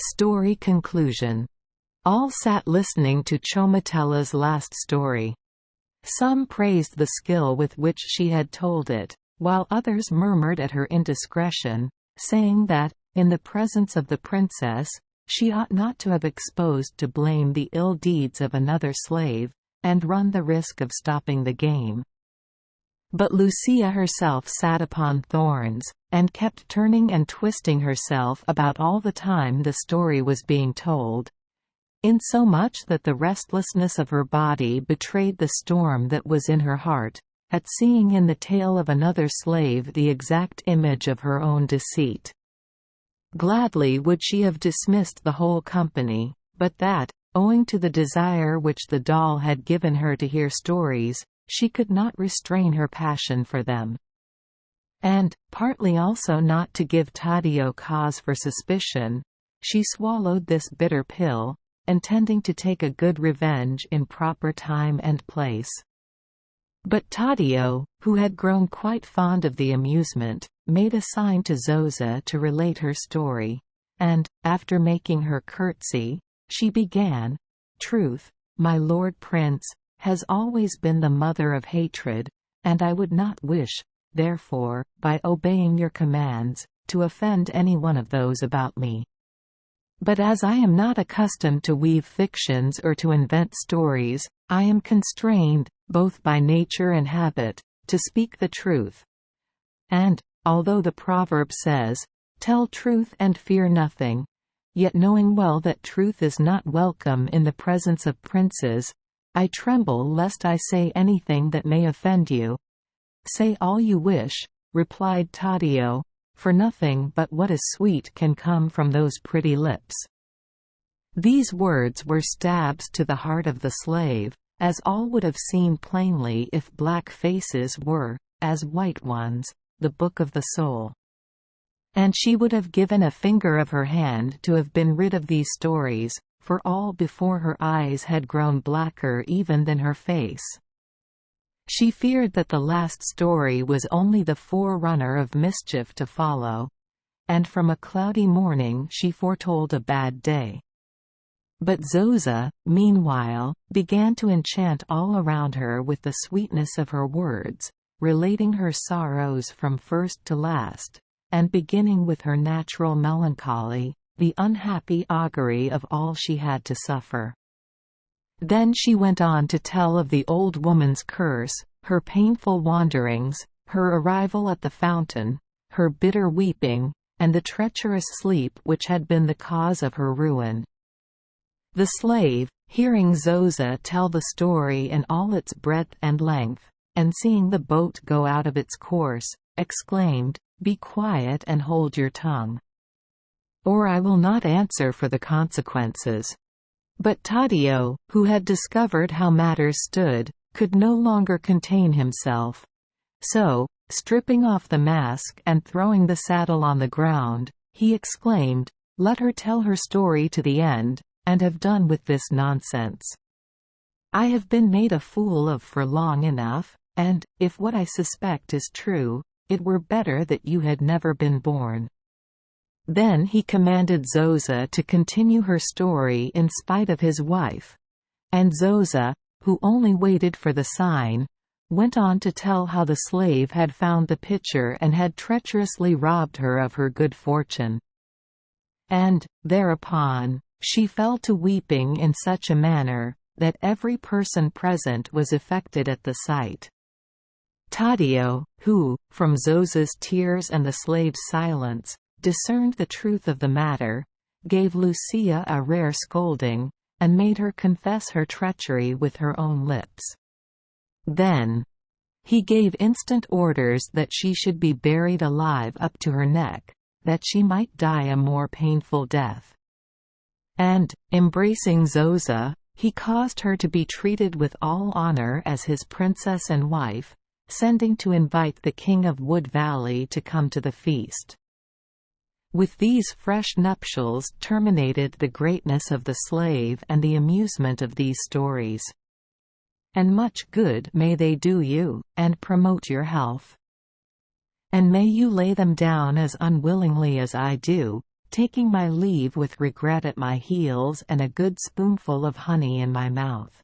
Story conclusion. All sat listening to Chomatella's last story. Some praised the skill with which she had told it, while others murmured at her indiscretion, saying that, in the presence of the princess, she ought not to have exposed to blame the ill deeds of another slave, and run the risk of stopping the game. But Lucia herself sat upon thorns, and kept turning and twisting herself about all the time the story was being told, insomuch that the restlessness of her body betrayed the storm that was in her heart, at seeing in the tale of another slave the exact image of her own deceit. Gladly would she have dismissed the whole company, but that, owing to the desire which the doll had given her to hear stories, she could not restrain her passion for them. And, partly also not to give Taddeo cause for suspicion, she swallowed this bitter pill, intending to take a good revenge in proper time and place. But Taddeo, who had grown quite fond of the amusement, made a sign to Zoza to relate her story, and, after making her curtsy, she began, "Truth, my lord prince, has always been the mother of hatred, and I would not wish, therefore, by obeying your commands, to offend any one of those about me. But as I am not accustomed to weave fictions or to invent stories, I am constrained, both by nature and habit, to speak the truth. And, although the proverb says, 'Tell truth and fear nothing,' yet knowing well that truth is not welcome in the presence of princes, I tremble lest I say anything that may offend you." "Say all you wish," replied Taddeo, "for nothing but what is sweet can come from those pretty lips." These words were stabs to the heart of the slave, as all would have seen plainly if black faces were, as white ones, the book of the soul. And she would have given a finger of her hand to have been rid of these stories, for all before her eyes had grown blacker even than her face. She feared that the last story was only the forerunner of mischief to follow, and from a cloudy morning she foretold a bad day. But Zoza, meanwhile, began to enchant all around her with the sweetness of her words, relating her sorrows from first to last, and beginning with her natural melancholy, the unhappy augury of all she had to suffer. Then she went on to tell of the old woman's curse, her painful wanderings, her arrival at the fountain, her bitter weeping, and the treacherous sleep which had been the cause of her ruin. The slave, hearing Zoza tell the story in all its breadth and length, and seeing the boat go out of its course, exclaimed, "Be quiet and hold your tongue, or I will not answer for the consequences." But Taddeo, who had discovered how matters stood, could no longer contain himself. So, stripping off the mask and throwing the saddle on the ground, he exclaimed, "Let her tell her story to the end, and have done with this nonsense. I have been made a fool of for long enough, and, if what I suspect is true, it were better that you had never been born." Then he commanded Zoza to continue her story in spite of his wife. And Zoza, who only waited for the sign, went on to tell how the slave had found the pitcher and had treacherously robbed her of her good fortune. And, thereupon, she fell to weeping in such a manner, that every person present was affected at the sight. Taddeo, who, from Zoza's tears and the slave's silence, discerned the truth of the matter, gave Lucia a rare scolding, and made her confess her treachery with her own lips. Then he gave instant orders that she should be buried alive up to her neck, that she might die a more painful death. And, embracing Zoza, he caused her to be treated with all honor as his princess and wife, sending to invite the king of Wood Valley to come to the feast. With these fresh nuptials terminated the greatness of the slave and the amusement of these stories. And much good may they do you, and promote your health. And may you lay them down as unwillingly as I do, taking my leave with regret at my heels and a good spoonful of honey in my mouth.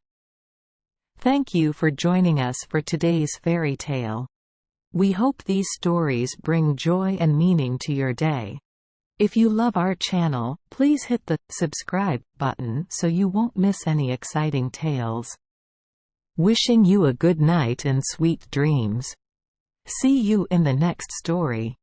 Thank you for joining us for today's fairy tale. We hope these stories bring joy and meaning to your day. If you love our channel, please hit the subscribe button so you won't miss any exciting tales. Wishing you a good night and sweet dreams. See you in the next story.